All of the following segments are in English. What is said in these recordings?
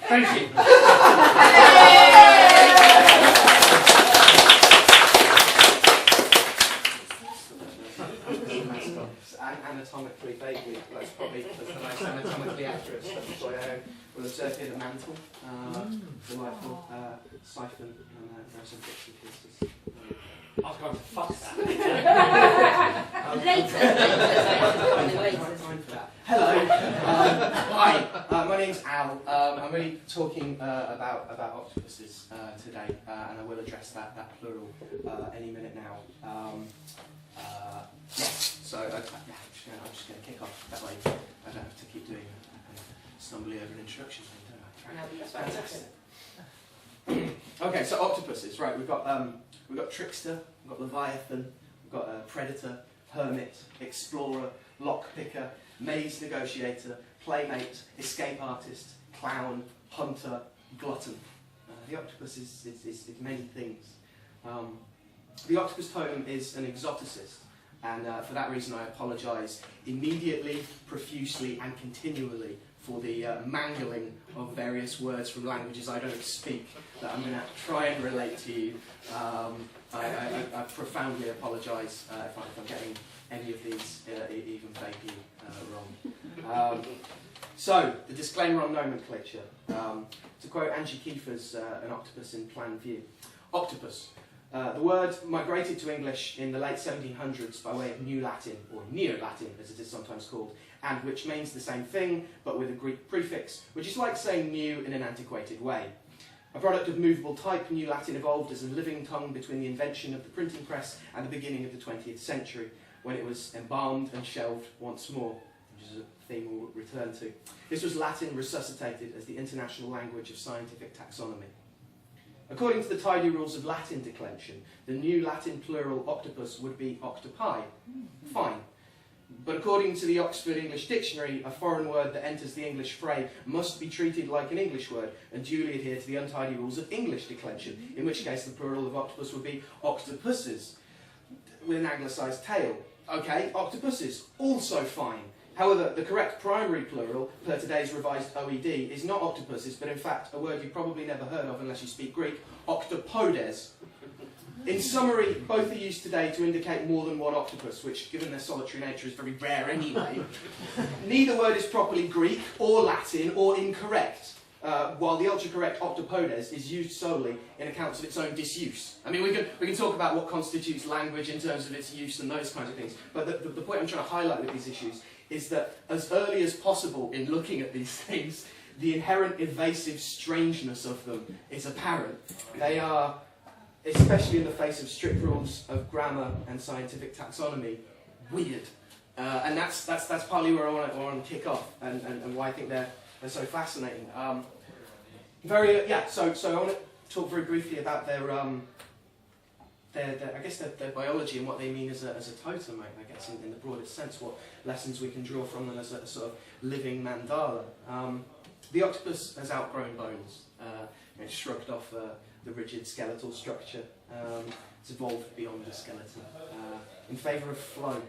Thank you. Anatomically, vaguely, that's probably the most anatomically accurate stuff we'll observe here the mantle, delightful siphon, and there are some bits and pieces. I was going to fuck that. Hello. Hi. My name's Al. I'm really talking about octopuses today, and I will address that plural any minute now. So I'm just going to kick off. That way I don't have to keep doing stumbling over an introduction thing, don't I? Fantastic. Okay, so octopuses, right? We've got trickster, we've got leviathan, we've got predator, hermit, explorer, lockpicker, maze negotiator, playmate, escape artist, clown, hunter, glutton. The octopus is many things. The octopus totem is an exoticist, and for that reason I apologise immediately, profusely and continually for the mangling of various words from languages I don't speak that I'm going to try and relate to you. I profoundly apologise if I'm getting any of these even vaguely wrong. So, the disclaimer on nomenclature. To quote Angie Kiefer's An Octopus in Plan View. Octopus. The word migrated to English in the late 1700s by way of New Latin, or Neo-Latin as it is sometimes called, and which means the same thing but with a Greek prefix, which is like saying new in an antiquated way. A product of movable type, New Latin evolved as a living tongue between the invention of the printing press and the beginning of the 20th century, when it was embalmed and shelved once more, which is a theme we'll return to. This was Latin resuscitated as the international language of scientific taxonomy. According to the tidy rules of Latin declension, the New Latin plural octopus would be octopi. Fine. But according to the Oxford English Dictionary, a foreign word that enters the English fray must be treated like an English word and duly adhere to the untidy rules of English declension, in which case the plural of octopus would be octopuses, with an anglicised tail. Okay, octopuses, also fine. However, the correct primary plural, per today's revised OED, is not octopuses, but in fact a word you've probably never heard of unless you speak Greek, octopodes. In summary, both are used today to indicate more than one octopus, which, given their solitary nature, is very rare anyway. Neither word is properly Greek, or Latin, or incorrect, while the ultra-correct octopodes is used solely in accounts of its own disuse. I mean, we can talk about what constitutes language in terms of its use and those kinds of things, but the point I'm trying to highlight with these issues is that as early as possible in looking at these things, the inherent evasive strangeness of them is apparent. They are, especially in the face of strict rules of grammar and scientific taxonomy, weird. And that's partly where I want to kick off, and why I think they're so fascinating. So I want to talk very briefly about their biology and what they mean as a totem, I guess, in the broadest sense, what lessons we can draw from them as a sort of living mandala. The octopus has outgrown bones. It's shrugged off the rigid skeletal structure. It's evolved beyond the skeleton in favour of flow,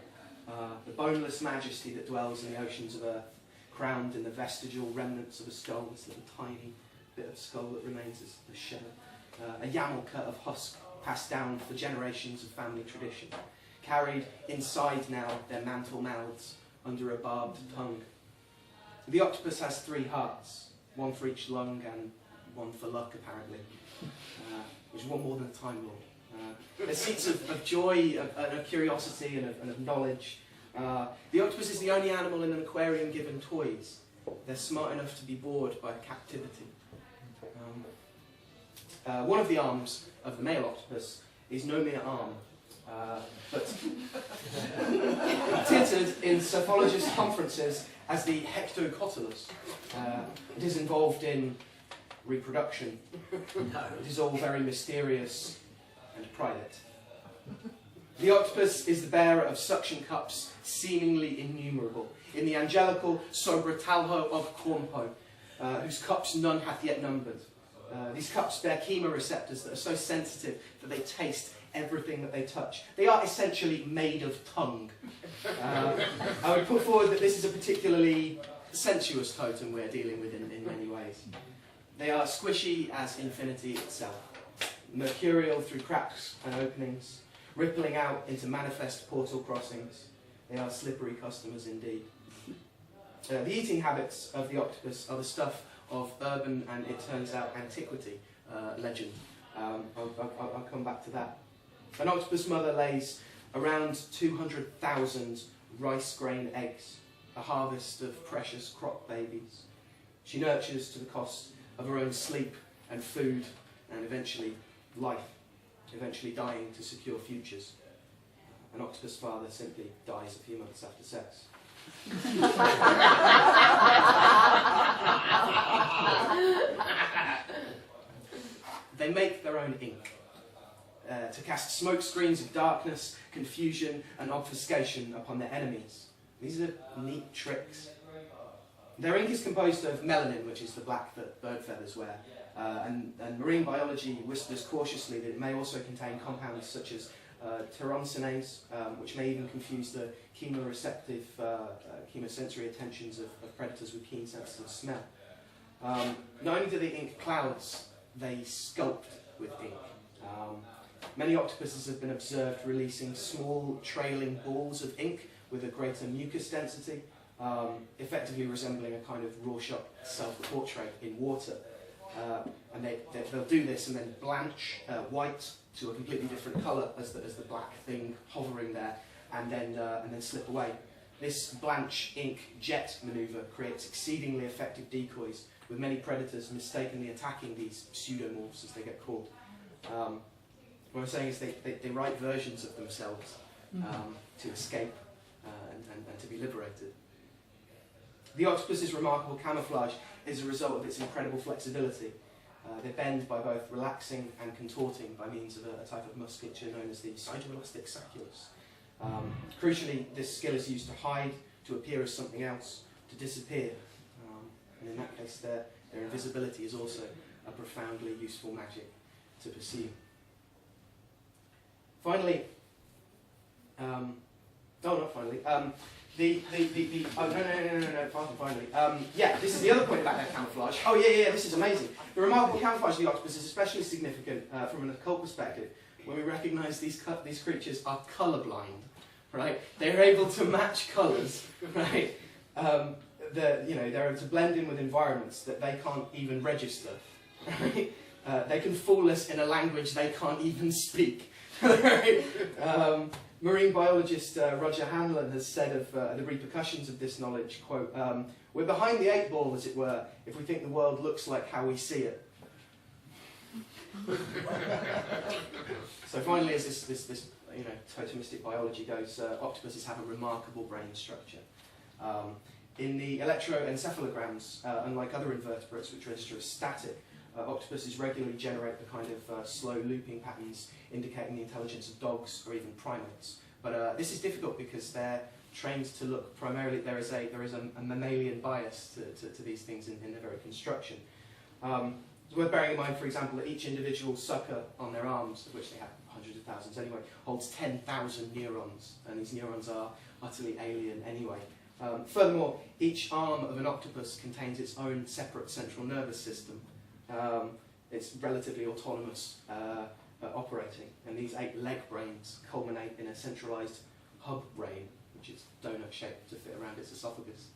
the boneless majesty that dwells in the oceans of earth, crowned in the vestigial remnants of a skull, this little tiny bit of skull that remains as a shell, a yarmulke of husk passed down for generations of family tradition, carried inside now their mantle mouths under a barbed tongue. The octopus has 3 hearts, one for each lung and one for luck, apparently, which is one more than a Time Lord. They're seats of joy, of curiosity, and of knowledge. The octopus is the only animal in an aquarium given toys. They're smart enough to be bored by captivity. One of the arms of the male octopus is no mere arm, but tittered in psephologists' conferences as the hectocotylus. It is involved in reproduction. It is all very mysterious and private. The octopus is the bearer of suction cups seemingly innumerable, in the angelical sobritalho of Cornpo, whose cups none hath yet numbered. These cups bear chemoreceptors that are so sensitive that they taste everything that they touch. They are essentially made of tongue. I would put forward that this is a particularly sensuous totem we're dealing with in many ways. They are squishy as infinity itself, mercurial through cracks and openings, rippling out into manifest portal crossings. They are slippery customers indeed. The eating habits of the octopus are the stuff of urban and, it turns out, antiquity legend. I'll come back to that. An octopus mother lays around 200,000 rice grain eggs, a harvest of precious crop babies. She nurtures to the cost of her own sleep and food and eventually life, eventually dying to secure futures. An octopus father simply dies a few months after sex. They make their own ink to cast smoke screens of darkness, confusion and obfuscation upon their enemies. These are neat tricks. Their ink is composed of melanin, which is the black that bird feathers wear, and marine biology whispers cautiously that it may also contain compounds such as tyrosinase, which may even confuse the chemoreceptive, chemosensory attentions of predators with keen senses of smell. Not only do they ink clouds, they sculpt with ink. Many octopuses have been observed releasing small trailing balls of ink with a greater mucus density, effectively resembling a kind of Rorschach self-portrait in water. And they'll do this and then blanch white to a completely different colour as the black thing hovering there, and then slip away. This blanch ink jet manoeuvre creates exceedingly effective decoys, with many predators mistakenly attacking these pseudomorphs, as they get called. What I'm saying is they write versions of themselves to escape and to be liberated. The octopus's remarkable camouflage is a result of its incredible flexibility. They bend by both relaxing and contorting by means of a type of musculature known as the cytoelastic sacculus. Crucially, this skill is used to hide, to appear as something else, to disappear. And in that case, their invisibility is also a profoundly useful magic to pursue. Finally, not finally. Finally. This is the other point about their camouflage. Oh, yeah, this is amazing. The remarkable camouflage of the octopus is especially significant from an occult perspective when we recognise these creatures are colourblind, right? They're able to match colours, right? They're able to blend in with environments that they can't even register, right? They can fool us in a language they can't even speak, right? Marine biologist Roger Hanlon has said of the repercussions of this knowledge, quote, "We're behind the 8 ball, as it were, if we think the world looks like how we see it." So finally, as this totemistic biology goes, octopuses have a remarkable brain structure. In the electroencephalograms, unlike other invertebrates which register as static, octopuses regularly generate the kind of slow looping patterns indicating the intelligence of dogs or even primates. But this is difficult because they're trained to look primarily, there is a mammalian bias to these things in their very construction. It's worth bearing in mind, for example, that each individual sucker on their arms, of which they have hundreds of thousands anyway, holds 10,000 neurons, and these neurons are utterly alien anyway. Furthermore, each arm of an octopus contains its own separate central nervous system. It's relatively autonomous operating, and these 8 leg brains culminate in a centralised hub brain, which is donut-shaped to fit around its esophagus.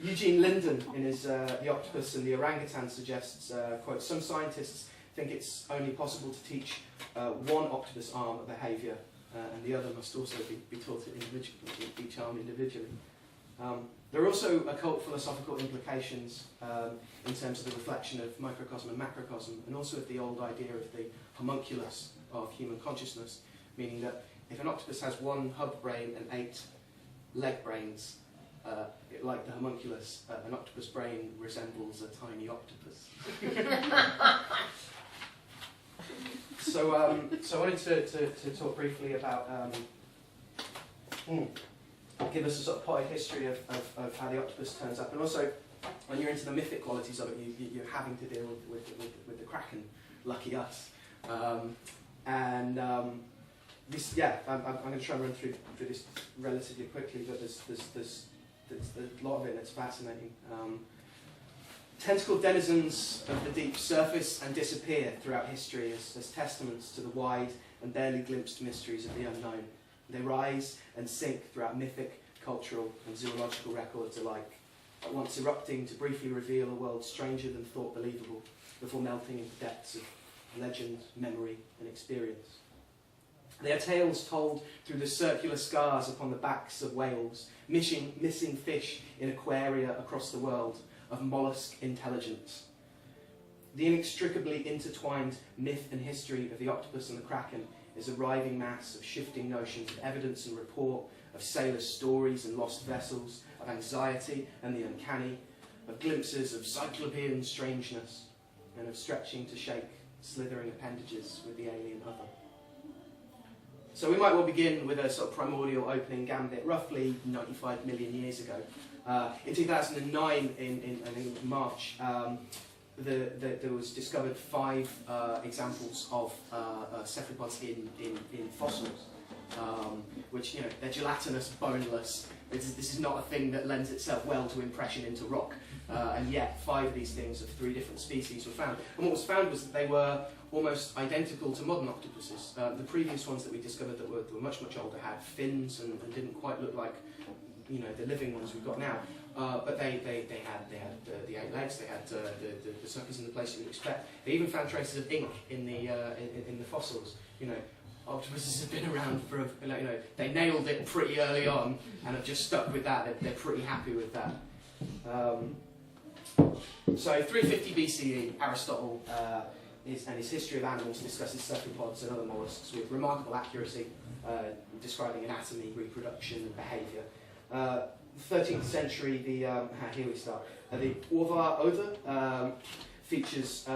Eugene Linden, in his The Octopus and the Orangutan, suggests, quote, "Some scientists think it's only possible to teach one octopus arm a behaviour, and the other must also be taught individually, each arm individually." There are also occult philosophical implications in terms of the reflection of microcosm and macrocosm, and also of the old idea of the homunculus of human consciousness, meaning that if an octopus has 1 hub brain and 8 leg brains, like the homunculus, an octopus brain resembles a tiny octopus. So I wanted to talk briefly about give us a sort of potted history of how the octopus turns up, and also when you're into the mythic qualities of it, you're having to deal with the Kraken. Lucky us. This, I'm going to try and run through this relatively quickly, but there's a lot of it that's fascinating. Tentacled denizens of the deep surface and disappear throughout history as testaments to the wide and barely glimpsed mysteries of the unknown. They rise and sink throughout mythic, cultural and zoological records alike, at once erupting to briefly reveal a world stranger than thought believable, before melting into depths of legend, memory and experience. They are tales told through the circular scars upon the backs of whales, missing fish in aquaria across the world, of mollusk intelligence. The inextricably intertwined myth and history of the octopus and the kraken is a writhing mass of shifting notions of evidence and report, of sailors' stories and lost vessels, of anxiety and the uncanny, of glimpses of cyclopean strangeness, and of stretching to shake, slithering appendages with the alien other. So we might well begin with a sort of primordial opening gambit, roughly 95 million years ago. In 2009, in March, there was discovered 5 examples of cephalopods in fossils, which, you know, they're gelatinous, boneless. This is not a thing that lends itself well to impression into rock, and yet 5 of these things of 3 different species were found. And what was found was that they were almost identical to modern octopuses. The previous ones that we discovered that were much, much older had fins and didn't quite look like, you know, the living ones we've got now. But they had the 8 legs, they had the suckers in the place you would expect. They even found traces of ink in the fossils. You know, octopuses have been around for, you know, they nailed it pretty early on and have just stuck with that. They're pretty happy with that. So 350 BCE, Aristotle and his history of animals discusses cephalopods and other mollusks with remarkable accuracy, describing anatomy, reproduction and behaviour. 13th century, here we start. The Orvar Oder features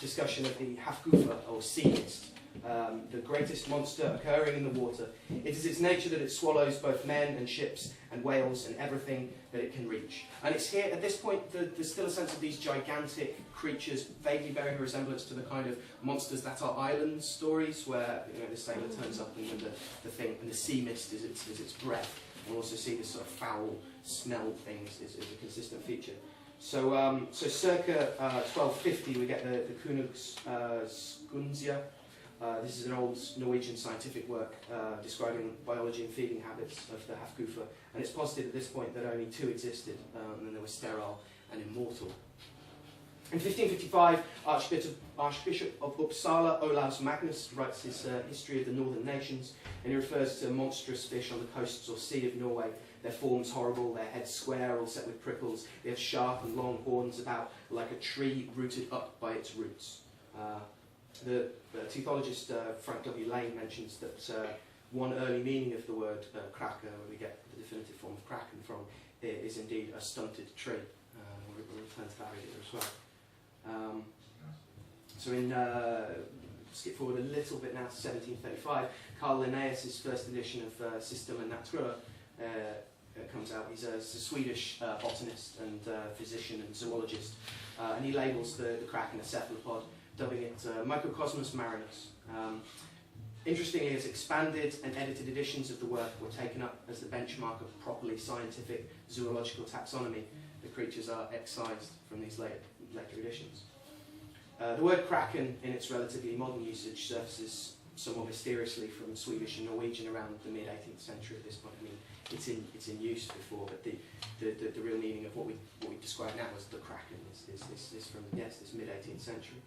discussion of the Hafgufa, or sea mist, the greatest monster occurring in the water. It is its nature that it swallows both men and ships and whales and everything that it can reach. And it's here, at this point, there's still a sense of these gigantic creatures vaguely bearing a resemblance to the kind of monsters that are island stories, where, you know, the sailor turns up and the thing, and the sea mist is its breath. And also see this sort of foul smell thing is a consistent feature. So, circa 1250 we get the Kunugs Skunzia. This is an old Norwegian scientific work describing biology and feeding habits of the Hafgufa, and it's posited at this point that only 2 existed, and they were sterile and immortal. In 1555, Archbishop of Uppsala, Olaus Magnus, writes his history of the northern nations, and he refers to monstrous fish on the coasts or sea of Norway. Their forms horrible, their heads square, all set with prickles. They have sharp and long horns about like a tree rooted up by its roots. The teuthologist Frank W. Lane mentions that one early meaning of the word kraka, where we get the definitive form of kraken from, is indeed a stunted tree. We'll return to that later as well. So skip forward a little bit now to 1735, Carl Linnaeus' first edition of Systema Naturae comes out. He's a Swedish botanist and physician and zoologist, and he labels the kraken a cephalopod, dubbing it Microcosmos marinus. Interestingly, as expanded and edited editions of the work were taken up as the benchmark of properly scientific zoological taxonomy, the creatures are excised from these later editions. The word kraken, in its relatively modern usage, surfaces somewhat mysteriously from Swedish and Norwegian around the mid-18th century at this point. I mean, it's in use before, but the real meaning of what we describe now as the kraken is from, yes, this mid-18th century.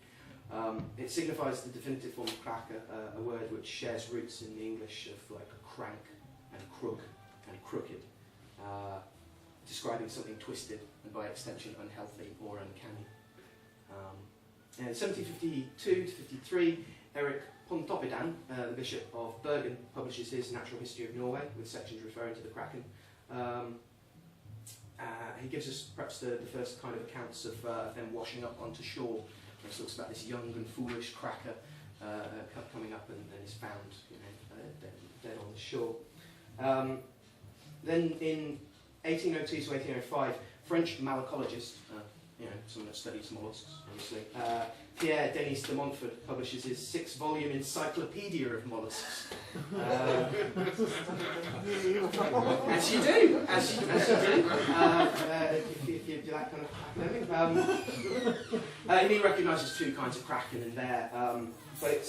It signifies the definitive form of kraka, a word which shares roots in the English of like crank and crook and crooked, describing something twisted and by extension unhealthy or uncanny. In 1752 to 53, Erik Pontoppidan, the Bishop of Bergen, publishes his Natural History of Norway, with sections referring to the kraken. He gives us perhaps the first kind of accounts of them washing up onto shore. He talks about this young and foolish cracker coming up and is found, you know, dead on the shore. Then in 1802 to 1805, French malacologist, you know, someone that studies mollusks, obviously, Pierre Denis de Montfort publishes his 6-volume Encyclopedia of Mollusks. As you do, as you do, if you're that kind of academic. He recognises 2 kinds of kraken in there, but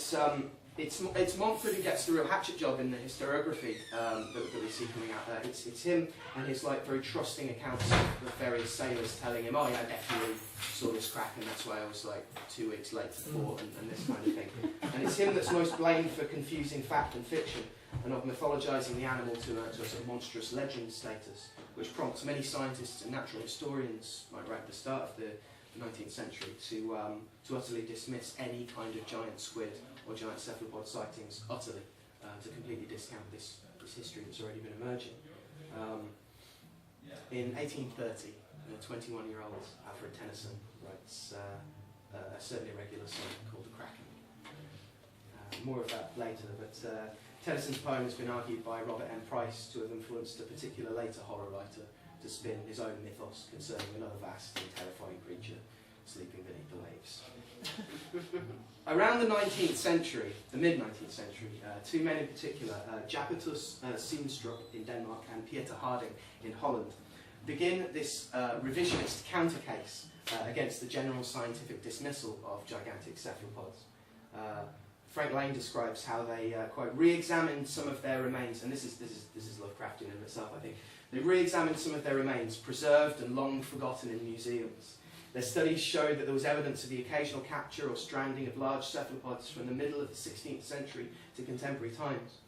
it's Montfort who gets the real hatchet job in the historiography that we see coming out there. It's him and his very trusting accounts of various sailors telling him, oh yeah, I definitely saw this kraken, that's why I was 2 weeks late to port and this kind of thing. And it's him that's most blamed for confusing fact and fiction and of mythologising the animal to a sort of monstrous legend status, which prompts many scientists and natural historians, right at the start of the 19th century, to utterly dismiss any kind of giant squid or giant cephalopod sightings utterly, to completely discount this history that's already been emerging. In 1830, a 21-year-old Alfred Tennyson writes a certain irregular song called The Kraken. More of that later, but Tennyson's poem has been argued by Robert M. Price to have influenced a particular later horror writer to spin his own mythos concerning another vast and terrifying creature sleeping beneath the waves. Around the 19th century, the mid-19th century, 2 men in particular, Japetus Seenstrup in Denmark and Pieter Harding in Holland, begin this revisionist counter-case against the general scientific dismissal of gigantic cephalopods. Frank Lane describes how they, quote, re-examined some of their remains, and this is Lovecraftian in itself, I think. They re-examined some of their remains, preserved and long forgotten in museums. Their studies showed that there was evidence of the occasional capture or stranding of large cephalopods from the middle of the 16th century to contemporary times.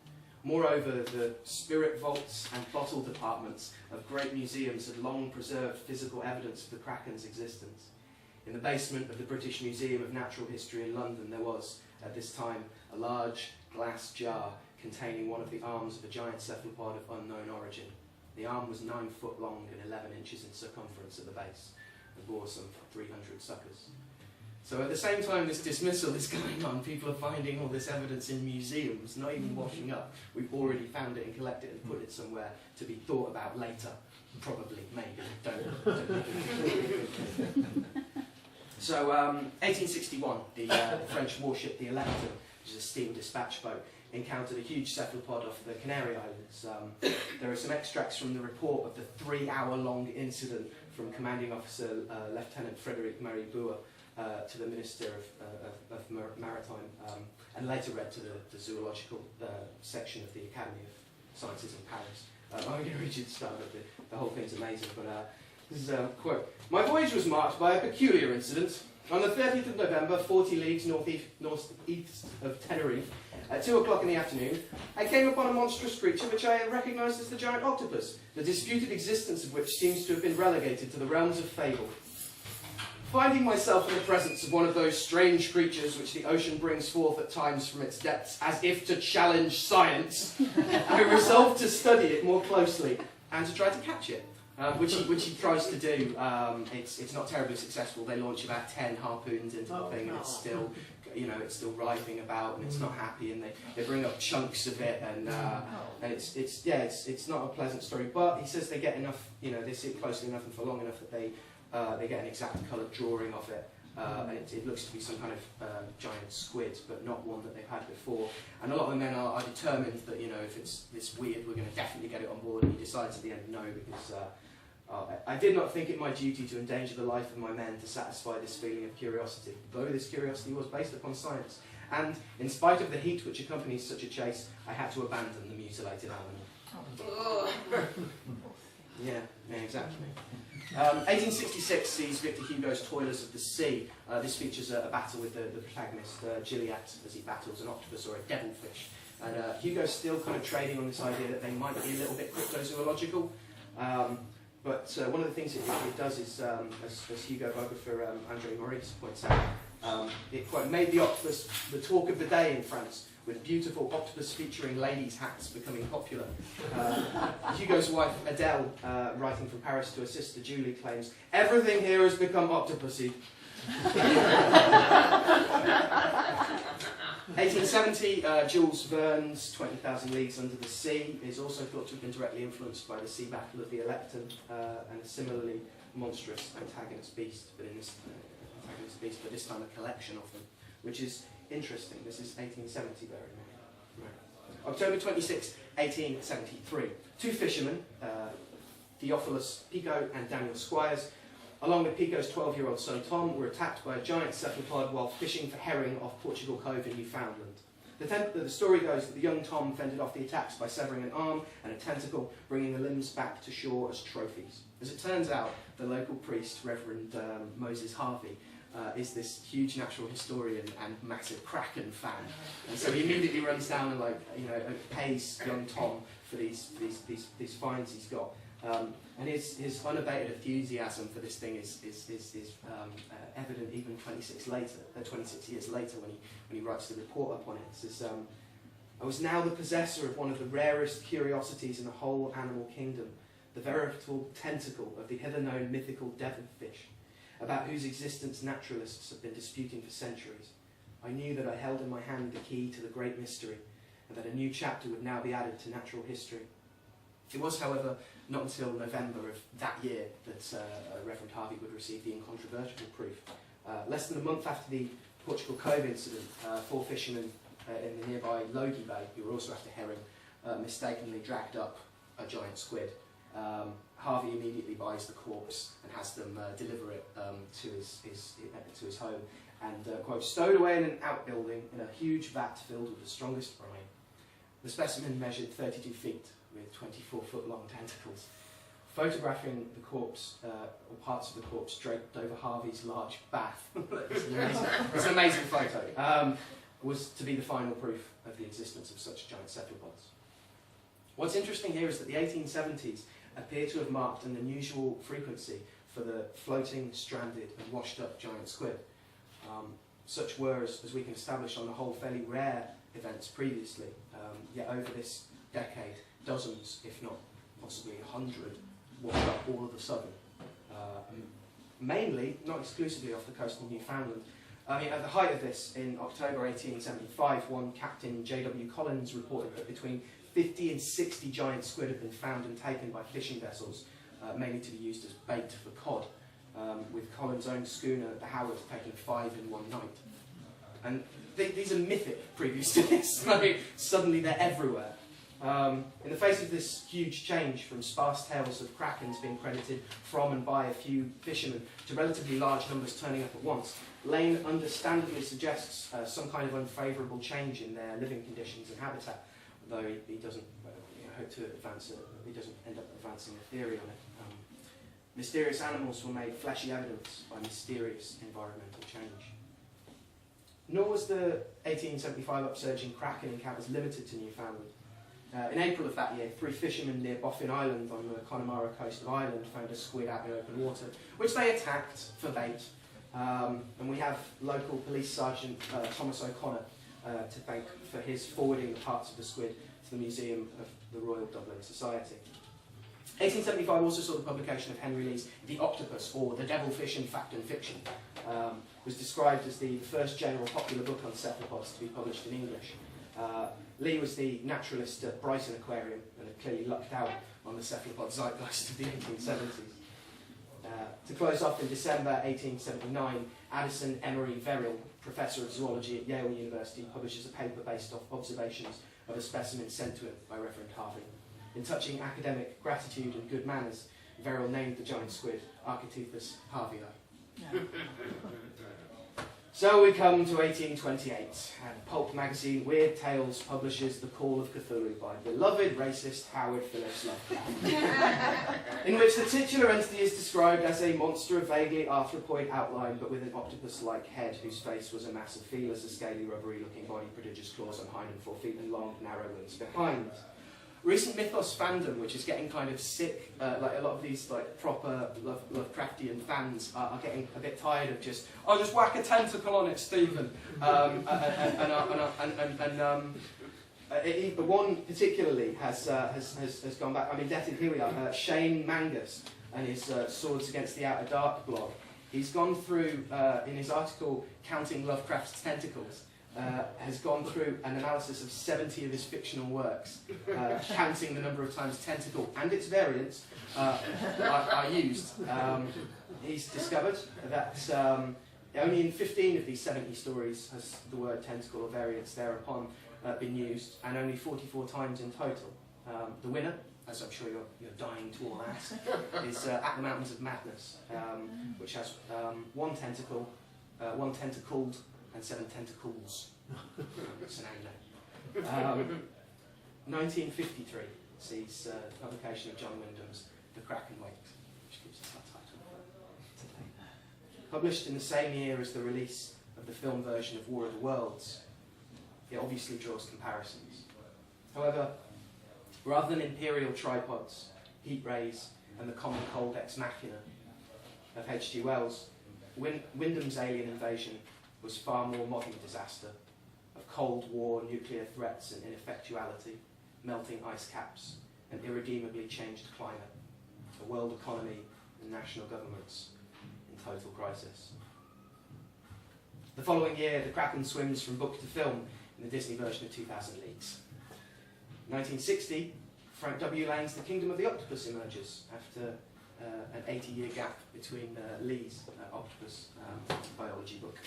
Moreover, the spirit vaults and bottle departments of great museums had long preserved physical evidence of the kraken's existence. In the basement of the British Museum of Natural History in London, there was, at this time, a large glass jar containing one of the arms of a giant cephalopod of unknown origin. The arm was 9 foot long and 11 inches in circumference at the base, and bore some 300 suckers. So at the same time this dismissal is going on, people are finding all this evidence in museums, not even washing up. We've already found it and collected it and put it somewhere to be thought about later. Probably, maybe, don't. So 1861, the French warship the Elector, which is a steam dispatch boat, encountered a huge cephalopod off the Canary Islands. There are some extracts from the report of the 3-hour-long incident from Commanding Officer Lieutenant Frederick Marie Boer to the Minister of Maritime, and later read to the zoological section of the Academy of Sciences in Paris. I'm going to read you the start, but the whole thing's amazing. But this is a quote. My voyage was marked by a peculiar incident. On the 30th of November, 40 leagues northeast of Tenerife, at 2 o'clock in the afternoon, I came upon a monstrous creature which I recognised as the giant octopus, the disputed existence of which seems to have been relegated to the realms of fable. Finding myself in the presence of one of those strange creatures which the ocean brings forth at times from its depths as if to challenge science, I resolved to study it more closely and to try to catch it. Which he tries to do. It's not terribly successful. They launch about 10 harpoons into the thing, and it's still, it's still writhing about, and it's not happy. And they bring up chunks of it, and it's not a pleasant story. But he says they get enough, they see it closely enough and for long enough that they get an exact coloured drawing of it. And it looks to be some kind of giant squid, but not one that they've had before. And a lot of the men are determined that, if it's this weird, we're going to definitely get it on board. And he decides at the end, no, because I did not think it my duty to endanger the life of my men to satisfy this feeling of curiosity, though this curiosity was based upon science. And in spite of the heat which accompanies such a chase, I had to abandon the mutilated animal. Yeah, exactly. 1866 sees Victor Hugo's Toilers of the Sea. This features a battle with the protagonist, Gilliatt, as he battles an octopus or a devilfish. And Hugo's still kind of trading on this idea that they might be a little bit cryptozoological. But one of the things it does is, as Hugo biographer André Maurice points out, it quite made the octopus the talk of the day in France, with beautiful octopus featuring ladies' hats becoming popular. Hugo's wife, Adele, writing from Paris to her sister Julie, claims, everything here has become octopusy. 1870, Jules Verne's 20,000 Leagues Under the Sea is also thought to have been directly influenced by the sea battle of the Electon, and a similarly monstrous antagonist beast, but in this protagonist beast, but this time a collection of them, which is interesting. This is 1870, bear in mind. Right. October 26, 1873. Two fishermen, Theophilus Pico and Daniel Squires, along with Pico's 12-year-old son Tom, were attacked by a giant cephalopod while fishing for herring off Portugal Cove in Newfoundland. The story goes that the young Tom fended off the attacks by severing an arm and a tentacle, bringing the limbs back to shore as trophies. As it turns out, the local priest, Reverend Moses Harvey, is this huge natural historian and massive Kraken fan, and so he immediately runs down and pays young Tom for these finds he's got. And his unabated enthusiasm for this thing is evident even 26 years later when he writes the report upon it. It says, I was now the possessor of one of the rarest curiosities in the whole animal kingdom, the veritable tentacle of the hitherto mythical devilfish, about whose existence naturalists have been disputing for centuries. I knew that I held in my hand the key to the great mystery, and that a new chapter would now be added to natural history. It was, however, not until November of that year that Reverend Harvey would receive the incontrovertible proof. Less than a month after the Portugal Cove incident, 4 fishermen in the nearby Logie Bay, who were also after herring, mistakenly dragged up a giant squid. Harvey immediately buys the corpse and has them deliver it to his home and, quote, stowed away in an outbuilding in a huge vat filled with the strongest brine. The specimen measured 32 feet with 24-foot long tentacles. Photographing the corpse, or parts of the corpse draped over Harvey's large bath, it's an amazing photo, was to be the final proof of the existence of such giant cephalopods. What's interesting here is that the 1870s appear to have marked an unusual frequency for the floating, stranded and washed up giant squid. Such were, as we can establish on the whole, fairly rare events previously, yet over this decade, dozens, if not possibly 100, washed up all of a sudden. Mainly, not exclusively, off the coast of Newfoundland. At the height of this, in October 1875, one Captain J.W. Collins reported that between 50 and 60 giant squid had been found and taken by fishing vessels, mainly to be used as bait for cod, with Collins' own schooner, the Howard, taking 5 in one night. And these are mythic previous to this. Suddenly they're everywhere. In the face of this huge change from sparse tales of krakens being credited from and by a few fishermen to relatively large numbers turning up at once, Lane understandably suggests some kind of unfavourable change in their living conditions and habitat, though he doesn't hope to advance it. He doesn't end up advancing a theory on it. Mysterious animals were made fleshy evidence by mysterious environmental change. Nor was the 1875 upsurge in kraken encounters limited to Newfoundland. In April of that year, 3 fishermen near Boffin Island on the Connemara coast of Ireland found a squid out in open water, which they attacked for bait. And we have local police sergeant Thomas O'Connor to thank for his forwarding the parts of the squid to the Museum of the Royal Dublin Society. 1875 also saw the publication of Henry Lee's The Octopus, or The Devilfish in Fact and Fiction. Was described as the first general popular book on cephalopods to be published in English. Lee was the naturalist at Brighton Aquarium and had clearly lucked out on the cephalopod zeitgeist of the 1870s. To close off, in December 1879, Addison Emery Verrill, professor of zoology at Yale University, publishes a paper based off observations of a specimen sent to him by Reverend Harvey. In touching academic gratitude and good manners, Verrill named the giant squid Octopus harvii. So we come to 1828, and pulp magazine Weird Tales publishes The Call of Cthulhu by beloved racist Howard Phillips Lovecraft, in which the titular entity is described as a monster of vaguely arthropoid outline, but with an octopus-like head, whose face was a mass of feelers, a scaly, rubbery-looking body, prodigious claws on hind and 4 feet, and long, narrow wings behind. Recent mythos fandom, which is getting kind of sick, like a lot of these like proper Lovecraftian fans are getting a bit tired of just, oh, just whack a tentacle on it, Stephen. One particularly has gone back. I'm indebted. Here we are. Shane Mangus and his Swords Against the Outer Dark blog. He's gone through in his article Counting Lovecraft's Tentacles. Has gone through an analysis of 70 of his fictional works, counting the number of times tentacle and its variants are used. He's discovered that Only in 15 of these 70 stories has the word tentacle or variants thereupon been used, and only 44 times in total. The winner, as I'm sure you're dying to all ask, is At the Mountains of Madness, which has one tentacle, one tentacled, and 7 tentacles. It's an name. 1953 sees the publication of John Wyndham's The Kraken Wakes, which gives us that title today. Published in the same year as the release of the film version of War of the Worlds, it obviously draws comparisons. However, rather than imperial tripods, heat rays, and the common cold ex machina of H.G. Wells, Wyndham's alien invasion was far more modern disaster of Cold War nuclear threats and ineffectuality, melting ice caps, an irredeemably changed climate, a world economy and national governments in total crisis. The following year, the Kraken swims from book to film in the Disney version of 2000 Leagues. 1960, Frank W. Lane's The Kingdom of the Octopus emerges after an 80-year gap between Lee's octopus biology book.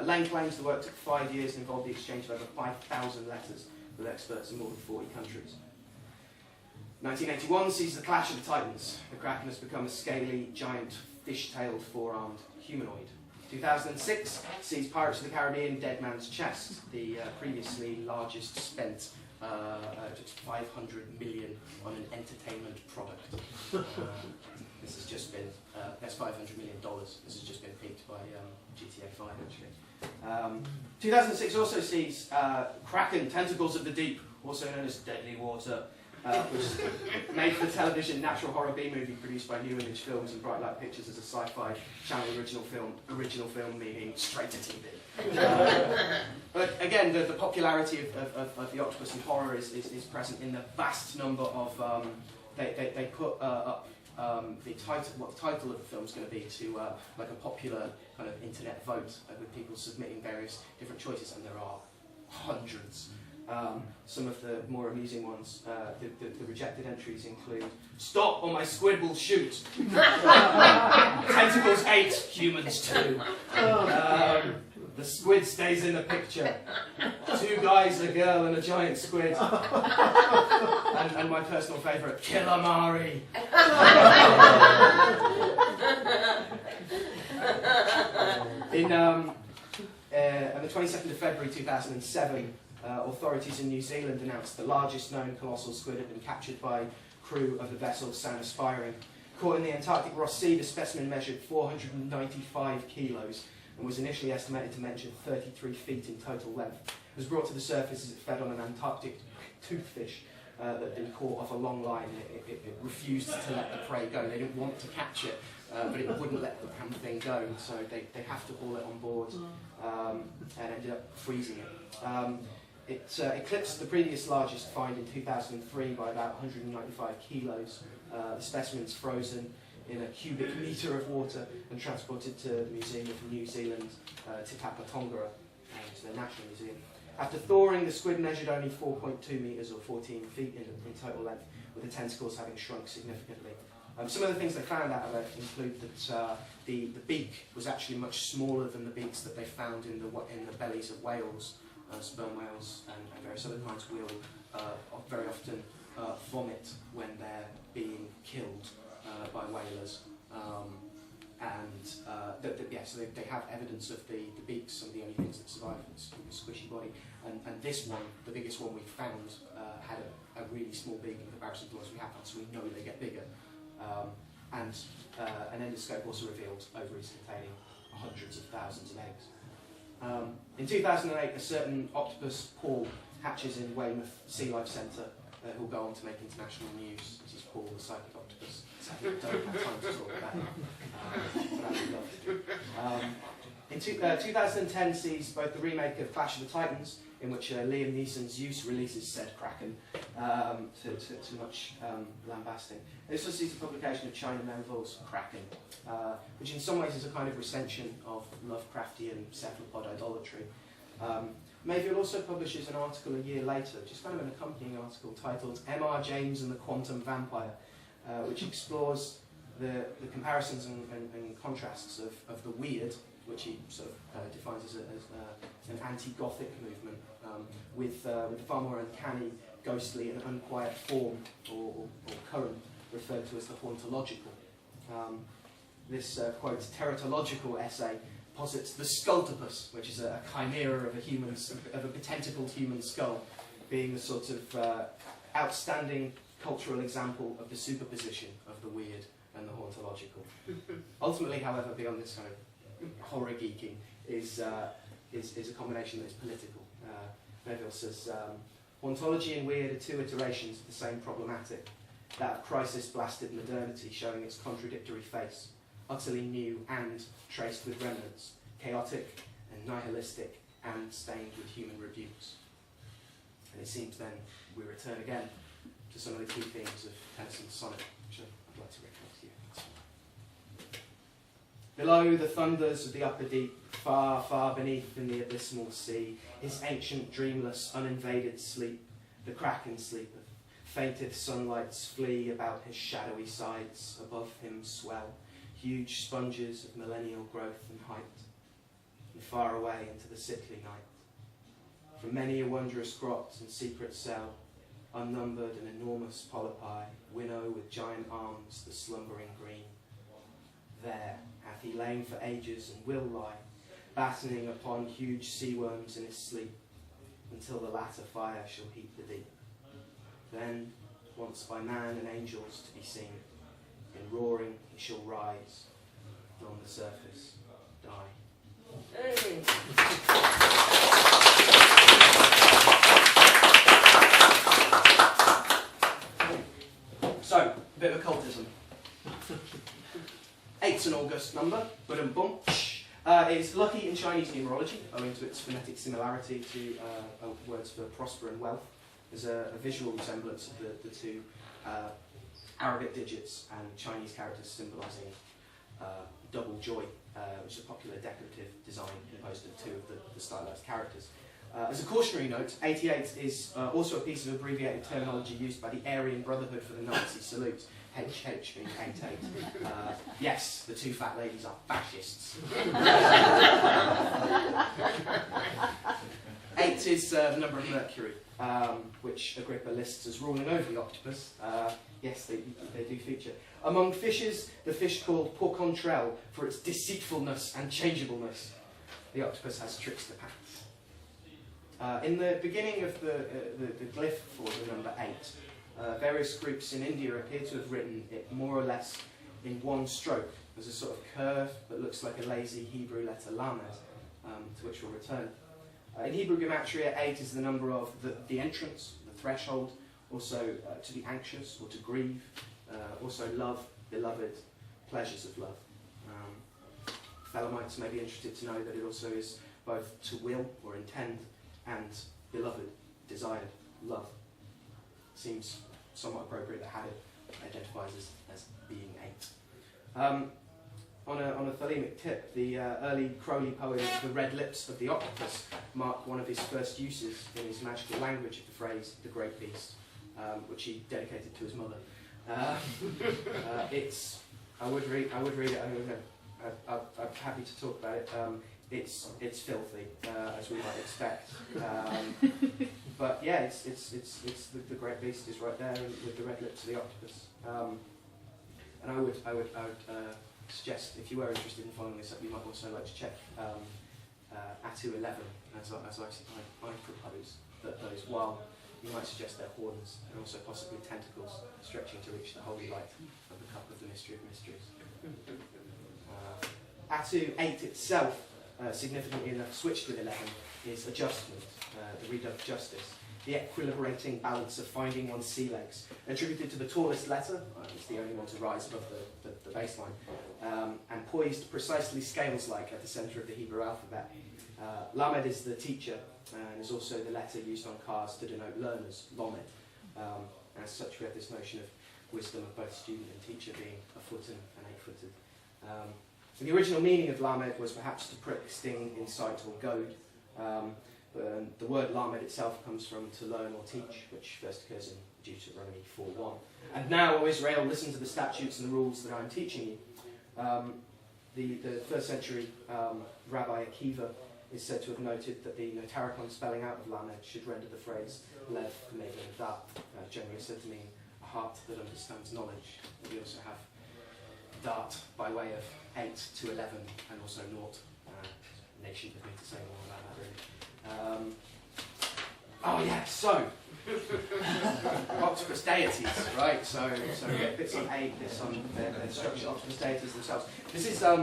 Lane claims the work took 5 years and involved the exchange of over 5,000 letters with experts in more than 40 countries. 1981 sees the clash of the titans. The Kraken has become a scaly, giant, fish-tailed, four-armed humanoid. 2006 sees Pirates of the Caribbean Dead Man's Chest, the previously largest spent just $500 million on an entertainment product. This has just been, that's $500 million. This has just been peaked by GTA 5, actually. 2006 also sees Kraken, Tentacles of the Deep, also known as Deadly Water, which is made for television natural horror B-movie produced by New Image Films and Bright Light Pictures as a sci-fi channel original film meaning straight to TV. But again, the popularity of the octopus in horror is present in the vast number of, they put up the title, what the title of the film is going to be to like a popular kind of internet vote with people submitting various different choices, and there are hundreds. Some of the more amusing ones, the rejected entries include "Stop or my squid will shoot," "Tentacles 8, humans 2," "The squid stays in the picture," "2 guys, a girl and a giant squid," and my personal favourite, "Killamari." On the 22nd of February 2007, authorities in New Zealand announced the largest known colossal squid had been captured by crew of the vessel San Aspiring. Caught in the Antarctic Ross Sea, the specimen measured 495 kilos and was initially estimated to measure 33 feet in total length. It was brought to the surface as it fed on an Antarctic toothfish that had been caught off a long line. It refused to let the prey go. They didn't want to catch it, but it wouldn't let the damn thing go, so they have to haul it on board and ended up freezing it. It eclipsed the previous largest find in 2003 by about 195 kilos. The specimen's frozen in a cubic metre of water and transported to the Museum of New Zealand, Te Papa Tonga'a, to the National Museum. After thawing, the squid measured only 4.2 metres or 14 feet in total length, with the tentacles having shrunk significantly. Some of the things they found out of it include that the beak was actually much smaller than the beaks that they found in the bellies of whales. Sperm whales and various other kinds will very often vomit when they're being killed by whalers. So they have evidence of the beaks, some of the only things that survive this squishy body. And this one, the biggest one we found, had a really small beak in comparison to the ones we have found, so we know they get bigger. An endoscope also revealed ovaries containing hundreds of thousands of eggs. In 2008, a certain octopus, Paul, hatches in Weymouth Sea Life Centre, who will go on to make international news. This is Paul, the psychic octopus. Sadly, I don't have time to talk about him, but I would love to. In 2010 sees both the remake of Clash of the Titans, in which Liam Neeson's Zeus releases said Kraken, to much lambasting. This also sees the publication of China Melville's Kraken, which in some ways is a kind of recension of Lovecraftian cephalopod idolatry. Mayfield also publishes an article a year later, which is kind of an accompanying article titled M.R. James and the Quantum Vampire, which explores the comparisons and contrasts of the weird which he sort of defines as an anti-Gothic movement, with far more uncanny, ghostly and unquiet form or current referred to as the hauntological. This, quote, teratological essay posits the scultopus, which is a chimera of a betentacled human skull, being the sort of outstanding cultural example of the superposition of the weird and the hauntological. Ultimately, however, beyond this kind of horror geeking, is a combination that is political. Melville says, hauntology and weird are two iterations of the same problematic, that of crisis-blasted modernity showing its contradictory face, utterly new and traced with remnants, chaotic and nihilistic and stained with human rebukes. And it seems then we return again to some of the key themes of Tennyson's sonnet, which I'd like to recommend to you. Below the thunders of the upper deep, far, far beneath in the abysmal sea, his ancient, dreamless, uninvaded sleep, the Kraken sleepeth. Fainteth sunlights flee about his shadowy sides, above him swell huge sponges of millennial growth and height, and far away into the sickly night. From many a wondrous grot and secret cell, unnumbered and enormous polypi winnow with giant arms the slumbering green. There hath he lain for ages and will lie, battening upon huge sea worms in his sleep, until the latter fire shall heat the deep. Then, once by man and angels to be seen, in roaring he shall rise, and on the surface die. Hey. So, a bit of occultism. 8's an August number, boom. It's lucky in Chinese numerology, owing to its phonetic similarity to words for prosper and wealth. There's a visual resemblance of the two Arabic digits and Chinese characters symbolising double joy, which is a popular decorative design composed of two of the stylised characters. As a cautionary note, 88 is also a piece of abbreviated terminology used by the Aryan Brotherhood for the Nazi salute. HH being 88. Yes, the two fat ladies are fascists. 8 is the number of Mercury, which Agrippa lists as ruling over the octopus. Yes, they do feature. Among fishes, the fish called porcontrelle for its deceitfulness and changeableness. The octopus has trickster pants. In the beginning of the glyph for the number 8, various groups in India appear to have written it more or less in one stroke. There's a sort of curve that looks like a lazy Hebrew letter lamed, to which we'll return. In Hebrew gematria, 8 is the number of the entrance, the threshold, also to be anxious or to grieve, also love, beloved, pleasures of love. Thelemites may be interested to know that it also is both to will or intend and beloved, desired, love. Seems somewhat appropriate that Hadid identifies as being 8. On a thelemic tip, the early Crowley poem The Red Lips of the Octopus marked one of his first uses in his magical language of the phrase the Great Beast, which he dedicated to his mother. I would read it. I'm happy to talk about it. It's filthy, as we might expect. But yeah, it's the Great Beast is right there with the red lips of the octopus. And I would suggest, if you were interested in following this up, you might also like to check Atu 11, as I propose that those, while you might suggest their horns and also possibly tentacles stretching to reach the holy light of the cup of the mystery of mysteries. Atu 8 itself, significantly enough, switched with 11, is adjustment, the redux justice, the equilibrating balance of finding one's sea legs, attributed to the tallest letter, it's the only one to rise above the baseline, and poised precisely scales-like at the centre of the Hebrew alphabet. Lamed is the teacher, and is also the letter used on cards to denote learners, Lomed. As such, we have this notion of wisdom of both student and teacher being a foot and 8-footed. The original meaning of Lamed was perhaps to prick, sting, incite, or goad. The word Lamed itself comes from to learn or teach, which first occurs in Deuteronomy 4:1. And now, O Israel, listen to the statutes and the rules that I am teaching you. the first century Rabbi Akiva is said to have noted that the notaricon spelling out of Lamed should render the phrase Lev Megan that, generally said to mean a heart that understands knowledge. And we also have Dart by way of 8 to 11 and also Naught. Nation would need to say more about that really. Oh yeah, so octopus deities, right? So bits on 8, bits on their structure, octopus deities themselves. This is I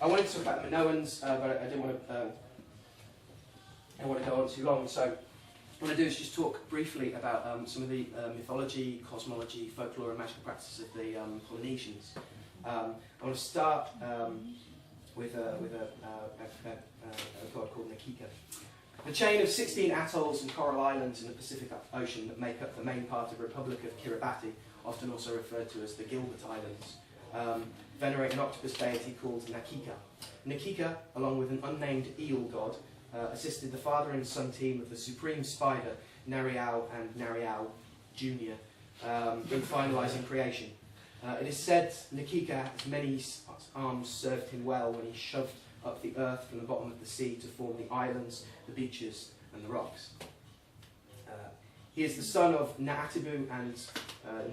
wanted to talk about Minoans, but I didn't want to. I don't want to go on too long. So what I do is just talk briefly about some of the mythology, cosmology, folklore, and magical practices of the Polynesians. I want to start with a god called Nakika. The chain of 16 atolls and coral islands in the Pacific Ocean that make up the main part of the Republic of Kiribati, often also referred to as the Gilbert Islands, venerate an octopus deity called Nakika. Nakika, along with an unnamed eel god, assisted the father and son team of the supreme spider, Nariao and Nariao Jr., in finalising creation. It is said Nakika's many arms served him well when he shoved up the earth from the bottom of the sea to form the islands, the beaches, and the rocks. He is the son of Naatibu and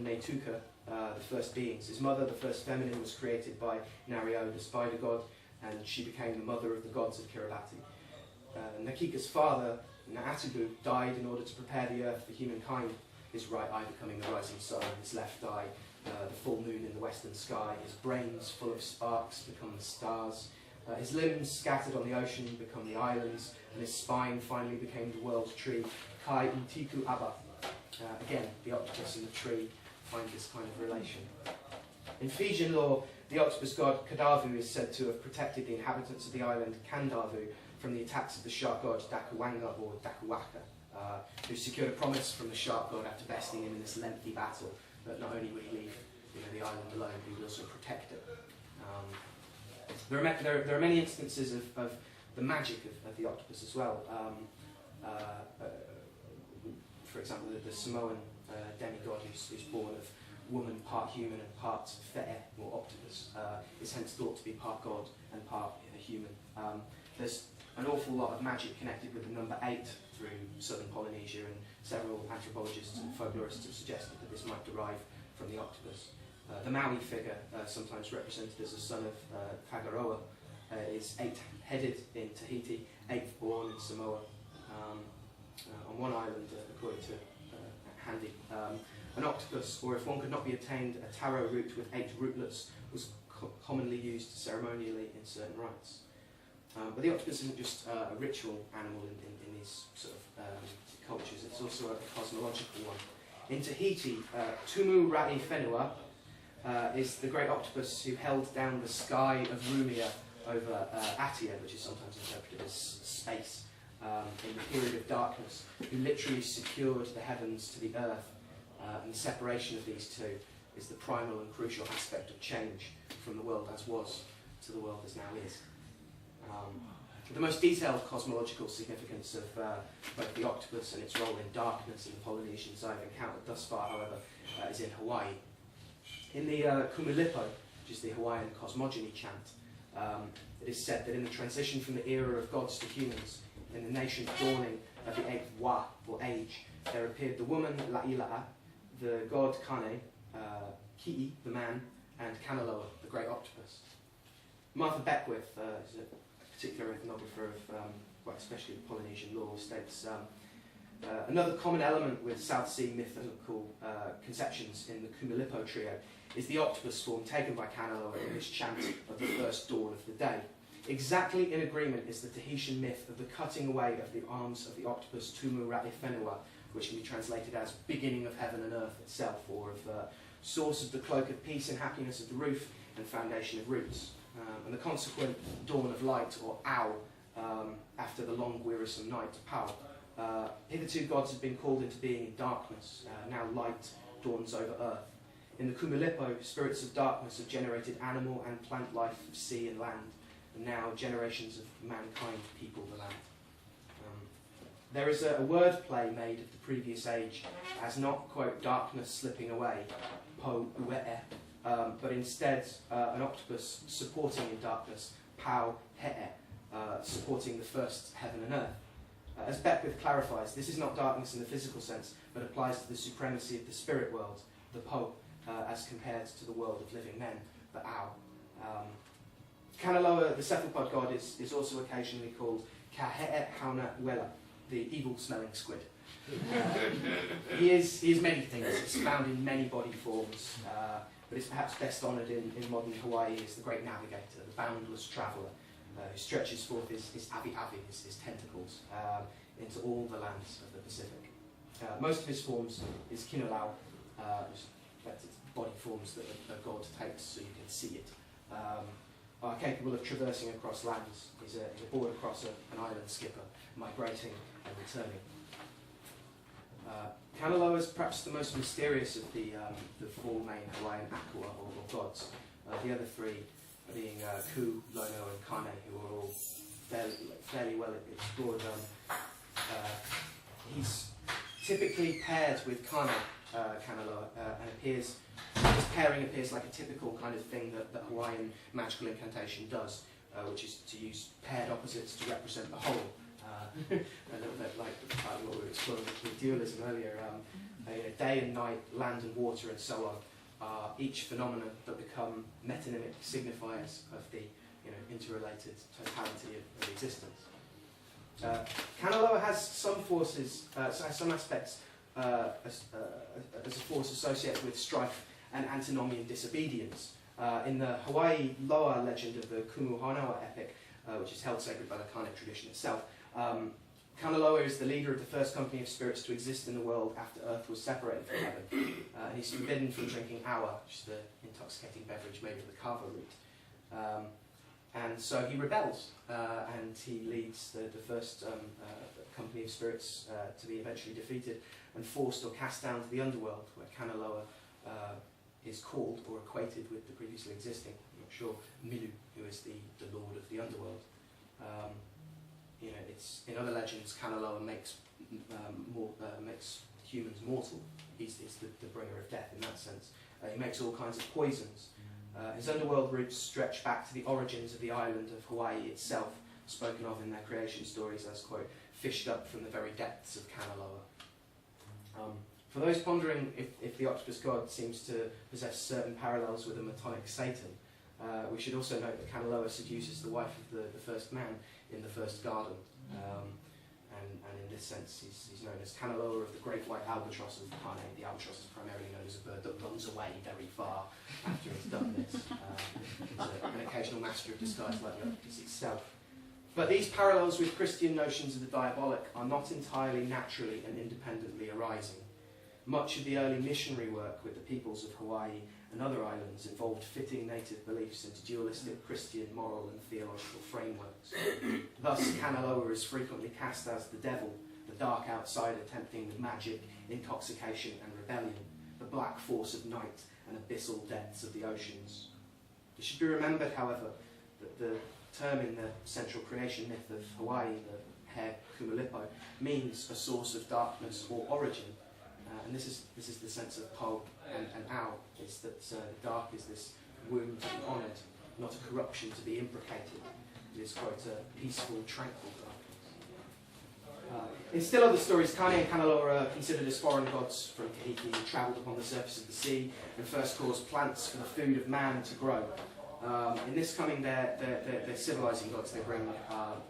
Netuka, the first beings. His mother, the first feminine, was created by Nariao, the spider god, and she became the mother of the gods of Kiribati. Nakika's father, Naatibu, died in order to prepare the earth for humankind, his right eye becoming the rising sun, his left eye the full moon in the western sky, his brains full of sparks become the stars, his limbs scattered on the ocean become the islands, and his spine finally became the world tree, Kai Utiku Abba. Again, the octopus and the tree find this kind of relation. In Fijian lore, the octopus god Kadavu is said to have protected the inhabitants of the island Kandavu from the attacks of the shark god Dakuwanga or Dakuwaka, who secured a promise from the shark god after besting him in this lengthy battle that not only would he leave the island alone, but he would also protect it. There are many instances of the magic of the octopus as well. For example, the Samoan demigod who's born of woman, part human and part fair, or octopus, is hence thought to be part god and part human. There's an awful lot of magic connected with the number 8 through southern Polynesia, and several anthropologists and folklorists have suggested that this might derive from the octopus. The Maui figure, sometimes represented as a son of Tagaroa, is 8-headed in Tahiti, 8th born in Samoa. On one island, according to Handy, an octopus, or if one could not be obtained, a taro root with 8 rootlets, was commonly used ceremonially in certain rites. But the octopus isn't just a ritual animal in these sort of cultures, it's also a cosmological one. In Tahiti, Tumu Ra'i Whenua is the great octopus who held down the sky of Rumia over Atia, which is sometimes interpreted as space, in the period of darkness, who literally secured the heavens to the earth. And the separation of these two is the primal and crucial aspect of change from the world as was to the world as now is. The most detailed cosmological significance of both the octopus and its role in darkness and the Polynesians I've encountered thus far, however, is in Hawaii. In the Kumilipo, which is the Hawaiian cosmogony chant, it is said that in the transition from the era of gods to humans, in the nation's dawning of the 8th Wa, or age, there appeared the woman La'ila'a, the god Kane, Ki'i, the man, and Kanaloa, the great octopus. Martha Beckwith is a particular ethnographer of, well, especially Polynesian lore, states another common element with South Sea mythical conceptions in the Kumilipo trio is the octopus form taken by Kanaloa in this chant of the first dawn of the day. Exactly in agreement is the Tahitian myth of the cutting away of the arms of the octopus Tumu Ra'i Whenua, which can be translated as beginning of heaven and earth itself, or of source of the cloak of peace and happiness of the roof and foundation of roots. And the consequent dawn of light, or Au, after the long wearisome night, Pau. Hitherto gods have been called into being in darkness, now light dawns over earth. In the Kumilipo, spirits of darkness have generated animal and plant life of sea and land, and now generations of mankind people the land. There is a word play made of the previous age as not, quote, darkness slipping away, po ue'e, but instead an octopus supporting in darkness, pau he'e, supporting the first heaven and earth. As Beckwith clarifies, this is not darkness in the physical sense, but applies to the supremacy of the spirit world, the po, as compared to the world of living men, the au. Kanaloa, the cephalopod god, is also occasionally called Kahe'e Hauna Wela, the evil-smelling squid. He is many things. It's found in many body forms, but it's perhaps best honoured in modern Hawaii as the great navigator, the boundless traveller, who stretches forth his avi-avi, his tentacles, into all the lands of the Pacific. Most of his forms is Kinolau, that's its body forms that a god takes so you can see it, are capable of traversing across lands. He's a board across an island skipper, migrating and returning. Kanaloa is perhaps the most mysterious of the four main Hawaiian akua, or gods. The other three being Ku, Lono, and Kane, who are all fairly well explored. He's typically paired with Kanaloa, and his pairing appears like a typical kind of thing that Hawaiian magical incantation does, which is to use paired opposites to represent the whole. A little bit like what we were exploring with dualism earlier. Day and night, land and water, and so on, are each phenomenon that become metonymic signifiers of the interrelated totality of existence. Kanaloa has some forces, some aspects as a force associated with strife and antinomian disobedience. In the Hawaii Loa legend of the Kumuhanawa epic, which is held sacred by the Kane tradition itself, Kanaloa is the leader of the first company of spirits to exist in the world after Earth was separated from heaven, and he's forbidden from drinking awa, which is the intoxicating beverage made of the kava root. And so he rebels, and he leads the first company of spirits to be eventually defeated and forced or cast down to the underworld, where Kanaloa is called or equated with the previously existing, I'm not sure, Milu, who is the lord of the underworld. It's in other legends, Kanaloa makes humans mortal. He's the bringer of death in that sense. He makes all kinds of poisons. His underworld roots stretch back to the origins of the island of Hawaii itself, spoken of in their creation stories as, quote, fished up from the very depths of Kanaloa. For those pondering if the octopus god seems to possess certain parallels with a Metonic Satan, we should also note that Kanaloa seduces the wife of the first man in the first garden. And in this sense, he's known as Kanaloa of the great white albatross of Kane. The albatross is primarily known as a bird that runs away very far after it's done this. It's an occasional master of disguise like the octopus itself. But these parallels with Christian notions of the diabolic are not entirely naturally and independently arising. Much of the early missionary work with the peoples of Hawaii and other islands involved fitting native beliefs into dualistic Christian moral and theological frameworks. Thus, Kanaloa is frequently cast as the devil, the dark outsider tempting with magic, intoxication and rebellion, the black force of night and abyssal depths of the oceans. It should be remembered, however, that the term in the central creation myth of Hawaii, the He Kumulipo, means a source of darkness or origin. And this is the sense of po and ao. It's that the dark is this womb to be honoured, not a corruption to be imprecated. It is, quote, a peaceful, tranquil darkness. In still other stories, Kane and Kanaloa are considered as foreign gods from Tahiti who travelled upon the surface of the sea and first caused plants for the food of man to grow. In this coming, they're civilising gods. They bring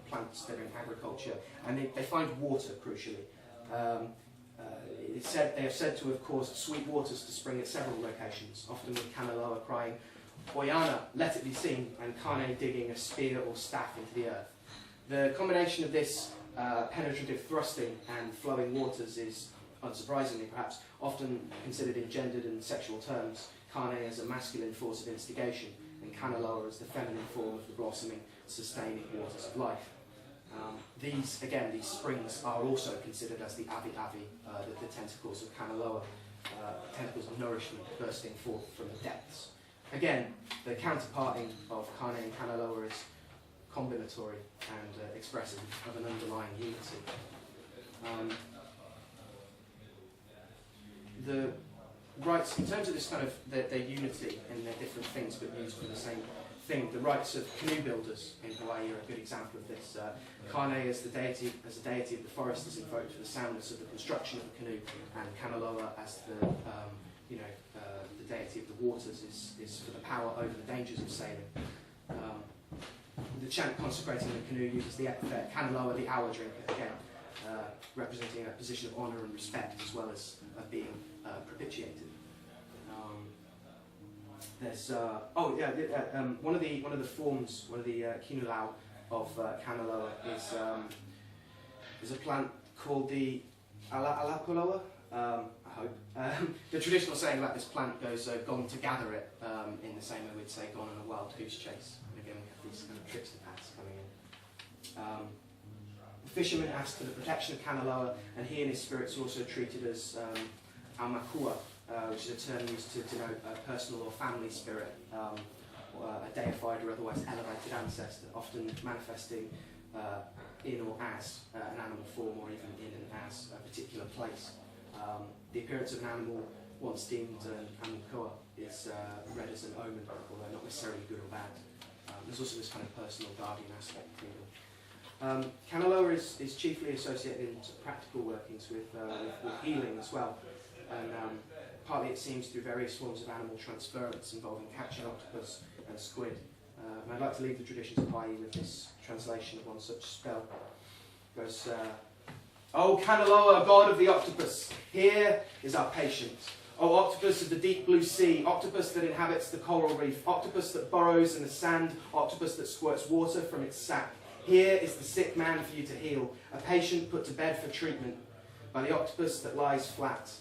plants, they bring agriculture, and they find water, crucially. They are said to have caused sweet waters to spring at several locations, often with Kanaloa crying, "Oyana, let it be seen," and Kane digging a spear or staff into the earth. The combination of this penetrative thrusting and flowing waters is, unsurprisingly perhaps, often considered in gendered and sexual terms, Kane as a masculine force of instigation, and Kanaloa as the feminine form of the blossoming, sustaining waters of life. These springs are also considered as the avi-avi, the tentacles of Kanaloa, tentacles of nourishment bursting forth from the depths. Again, the counterparting of Kane and Kanaloa is combinatory and expressive of an underlying unity. rights, in terms of this kind of their unity in their different things but used for the same thing, the rites of canoe builders in Hawaii are a good example of this. Kane as the deity of the forest is invoked for the soundness of the construction of the canoe, and Kanaloa as the the deity of the waters is for the power over the dangers of sailing. The chant consecrating the canoe uses the epithet Kanaloa, the hour drinker, again representing a position of honour and respect as well as being propitiated. There's one of the forms, one of the kinulau of Kanaloa is a plant called the Alapuloa. I hope. The traditional saying about this plant goes, "Gone to gather it," in the same way we'd say, "Gone on a wild goose chase." And again, we have these kind of trickster paths coming in. The fisherman asked for the protection of Kanaloa, and he and his spirits are also treated as Aumakua, which is a term used to denote a personal or family spirit, or a deified or otherwise elevated ancestor, often manifesting in or as an animal form, or even in and as a particular place. The appearance of an animal once deemed an Aumakua is read as an omen, although not necessarily good or bad. There's also this kind of personal guardian aspect to them. Kanaloa is chiefly associated in practical workings with healing as well, and partly it seems through various forms of animal transference involving catching octopus and squid. And I'd like to leave the traditions of Hawaii with this translation of one such spell. It goes, "O Kanaloa, god of the octopus, here is our patient. O octopus of the deep blue sea, octopus that inhabits the coral reef, octopus that burrows in the sand, octopus that squirts water from its sac. Here is the sick man for you to heal, a patient put to bed for treatment by the octopus that lies flat.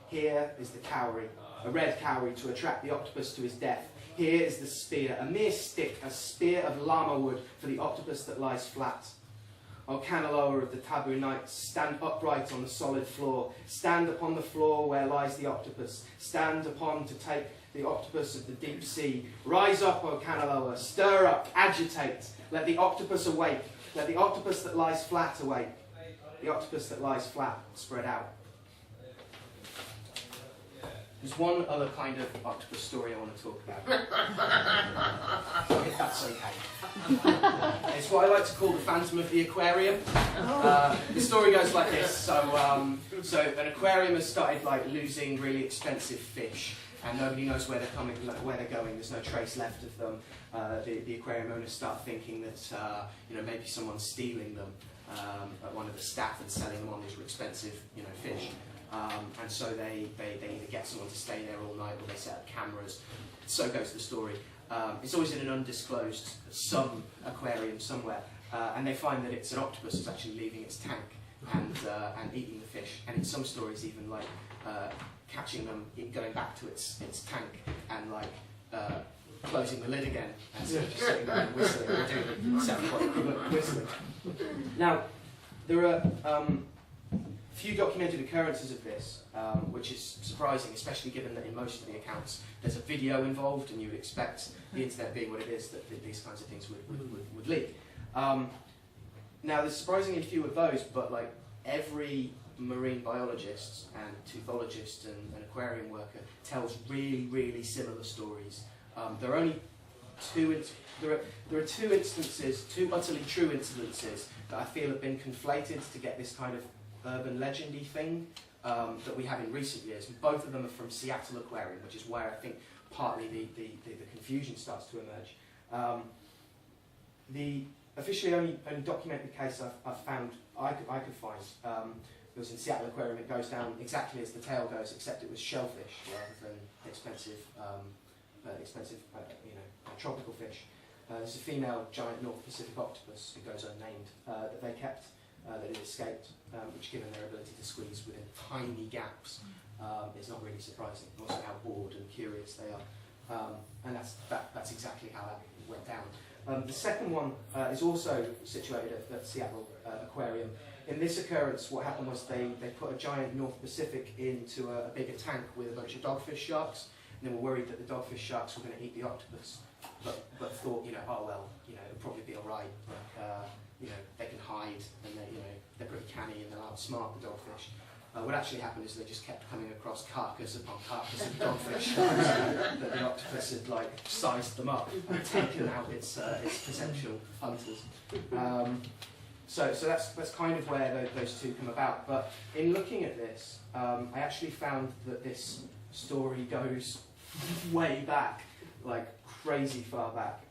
Here is the cowrie, a red cowrie to attract the octopus to his death. Here is the spear, a mere stick, a spear of llama wood for the octopus that lies flat. O Kanaloa of the taboo nights, stand upright on the solid floor. Stand upon the floor where lies the octopus. Stand upon to take the octopus of the deep sea. Rise up, O Kanaloa, stir up, agitate. Let the octopus awake. Let the octopus that lies flat awake. The octopus that lies flat, spread out." There's one other kind of octopus story I want to talk about. If that's okay. It's what I like to call the Phantom of the Aquarium. The story goes like this. So an aquarium has started losing really expensive fish, and nobody knows where they're going. There's no trace left of them. The aquarium owners start thinking that maybe someone's stealing them. One of the staff and selling them on these expensive fish. And so they either get someone to stay there all night, or they set up cameras. So goes the story. It's always in an undisclosed aquarium somewhere, and they find that it's an octopus is actually leaving its tank and eating the fish. And in some stories, even catching them, going back to its tank and closing the lid again, and so just sitting there and whistling, or doing the 7-point equivalent whistling. Now, there are few documented occurrences of this, which is surprising, especially given that in most of the accounts there's a video involved, and you would expect, the internet being what it is, that these kinds of things would leak. Now, there's surprisingly few of those, but every marine biologist and teuthologist and aquarium worker tells really, really similar stories. There are only two instances, two utterly true incidences that I feel have been conflated to get this kind of urban legendy thing that we have in recent years. Both of them are from Seattle Aquarium, which is where I think partly the confusion starts to emerge. The officially only documented case I could find was in Seattle Aquarium. It goes down exactly as the tale goes, except it was shellfish rather than expensive tropical fish. There's a female giant North Pacific octopus who goes unnamed that they kept. That had escaped, which, given their ability to squeeze within tiny gaps, is not really surprising. Also, how bored and curious they are, and that's exactly how that went down. The second one is also situated at Seattle Aquarium. In this occurrence, what happened was they put a giant North Pacific into a bigger tank with a bunch of dogfish sharks, and they were worried that the dogfish sharks were going to eat the octopus, but thought, it'll probably be all right. They can hide, and they're pretty canny, and they'll outsmart the dogfish. What actually happened is they just kept coming across carcass upon carcass of dogfish that the octopus had like sized them up and taken out its potential hunters. So that's kind of where those two come about. But in looking at this, I actually found that this story goes way back, like crazy far back.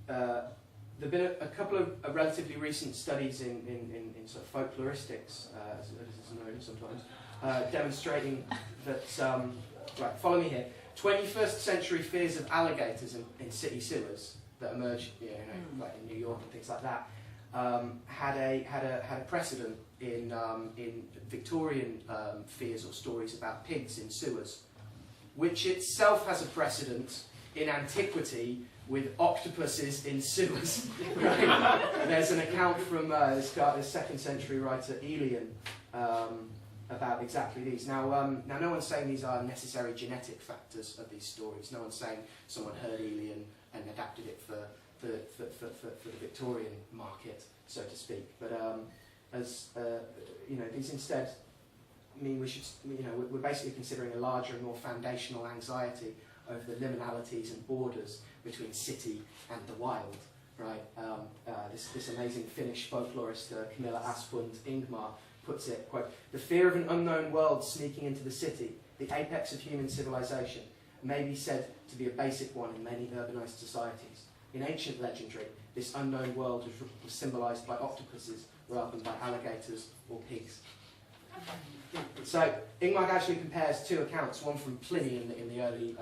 There have been a couple of relatively recent studies in sort of folkloristics, as it's known sometimes, demonstrating that, right, follow me here, 21st century fears of alligators in city sewers that emerged, like in New York and things like that, had a precedent in Victorian fears or stories about pigs in sewers, which itself has a precedent in antiquity with octopuses in sewers. Right? There's an account from this 2nd century writer Elian about exactly these. Now no one's saying these are necessary genetic factors of these stories. No one's saying someone heard Elian and adapted it for the Victorian market, so to speak. But these instead mean we should, we're basically considering a larger and more foundational anxiety over the liminalities and borders between city and the wild, right? This amazing Finnish folklorist, Camilla Asplund Ingmar, puts it, quote, "The fear of an unknown world sneaking into the city, the apex of human civilization, may be said to be a basic one in many urbanized societies. In ancient legendary, this unknown world was symbolized by octopuses rather than by alligators or pigs." So Ingmar actually compares two accounts, one from Pliny in the early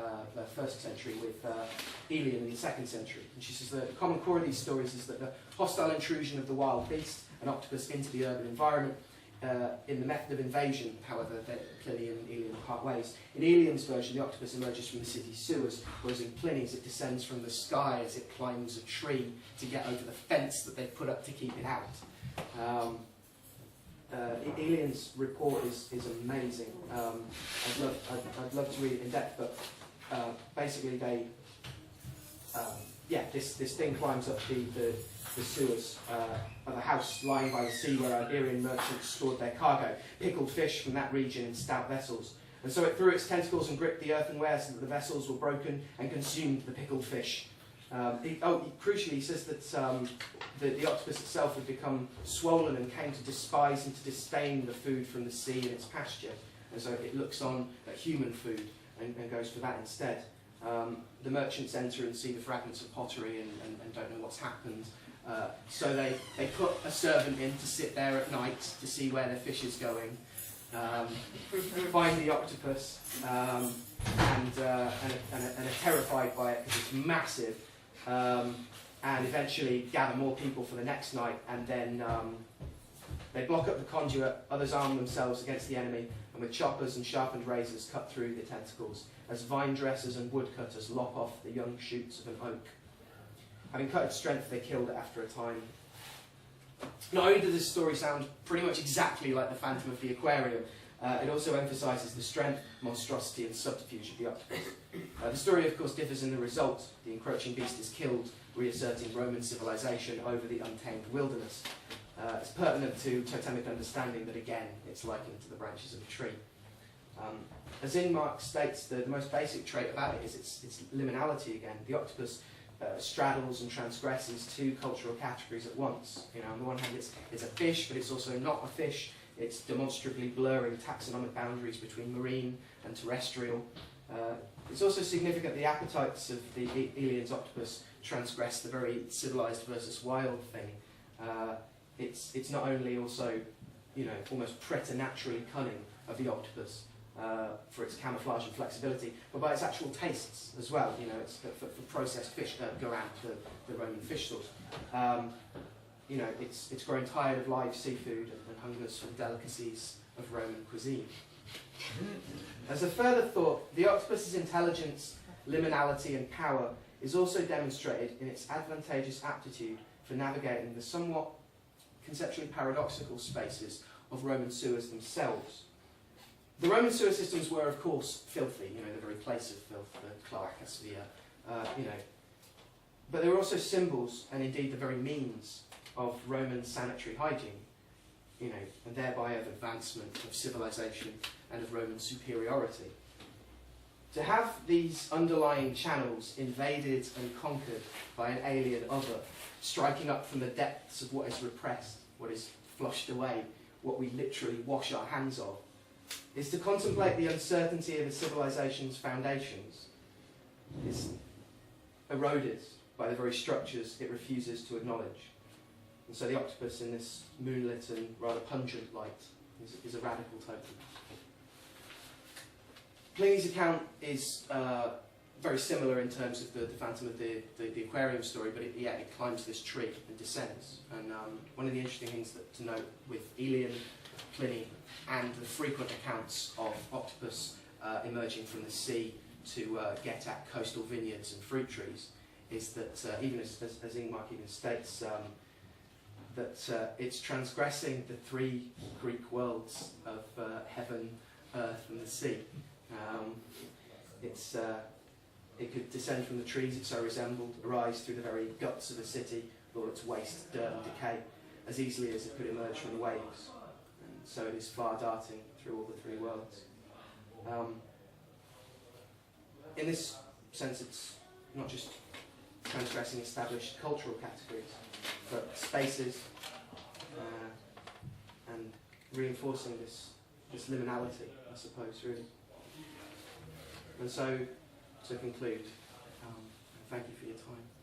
1st century with Elian in the 2nd century. And she says that the common core of these stories is that the hostile intrusion of the wild beast, an octopus, into the urban environment, in the method of invasion, however, Pliny and Elian part ways. In Elian's version, the octopus emerges from the city's sewers, whereas in Pliny's it descends from the sky as it climbs a tree to get over the fence that they've put up to keep it out. Elian's report is amazing. I'd love to read it in depth, but basically this thing climbs up the sewers of a house lying by the sea where Iberian merchants stored their cargo, pickled fish from that region in stout vessels. And so it threw its tentacles and gripped the earthenware so that the vessels were broken and consumed the pickled fish. Crucially, he says that the octopus itself had become swollen and came to despise and to disdain the food from the sea and its pasture. And so it looks on at human food and goes for that instead. The merchants enter and see the fragments of pottery and don't know what's happened. So they put a servant in to sit there at night to see where their fish is going, find the octopus, and are terrified by it because it's massive. And eventually gather more people for the next night, and then they block up the conduit, others arm themselves against the enemy, and with choppers and sharpened razors cut through the tentacles, as vine dressers and woodcutters lop off the young shoots of an oak. Having cut its strength, they killed it after a time. Not only does this story sound pretty much exactly like the Phantom of the Aquarium, it also emphasises the strength, monstrosity and subterfuge of the octopus. The story, of course, differs in the result. The encroaching beast is killed, reasserting Roman civilization over the untamed wilderness. It's pertinent to totemic understanding that, again, it's likened to the branches of a tree. As Ingmar states, the most basic trait about it is its liminality again. The octopus straddles and transgresses two cultural categories at once. On the one hand, it's a fish, but it's also not a fish. It's demonstrably blurring taxonomic boundaries between marine and terrestrial. It's also significant the appetites of the Elian's octopus transgress the very civilized versus wild thing. It's not only also, almost preternaturally cunning of the octopus for its camouflage and flexibility, but by its actual tastes as well. It's for processed fish that go around the Roman fish stores. It's grown tired of live seafood and hungers for the delicacies of Roman cuisine. As a further thought, the octopus's intelligence, liminality and power is also demonstrated in its advantageous aptitude for navigating the somewhat conceptually paradoxical spaces of Roman sewers themselves. The Roman sewer systems were, of course, filthy, the very place of filth, the cloaca sphere, but they were also symbols, and indeed the very means, of Roman sanitary hygiene. and thereby of advancement, of civilization, and of Roman superiority. To have these underlying channels invaded and conquered by an alien other, striking up from the depths of what is repressed, what is flushed away, what we literally wash our hands of, is to contemplate the uncertainty of a civilization's foundations, is eroded by the very structures it refuses to acknowledge. And so the octopus in this moonlit and rather pungent light is a radical totem. Pliny's account is very similar in terms of the phantom of the aquarium story, but it climbs this tree and descends. And one of the interesting things to note with Aelian, Pliny, and the frequent accounts of octopus emerging from the sea to get at coastal vineyards and fruit trees is that, even as Ingmark even states, that it's transgressing the three Greek worlds of heaven, earth and the sea. It could descend from the trees it so resembled, arise through the very guts of a city, with all its waste, dirt and decay, as easily as it could emerge from the waves. And so it is far darting through all the three worlds. In this sense, it's not just transgressing established cultural categories, but spaces, and reinforcing this liminality, I suppose, really. And so, to conclude, thank you for your time.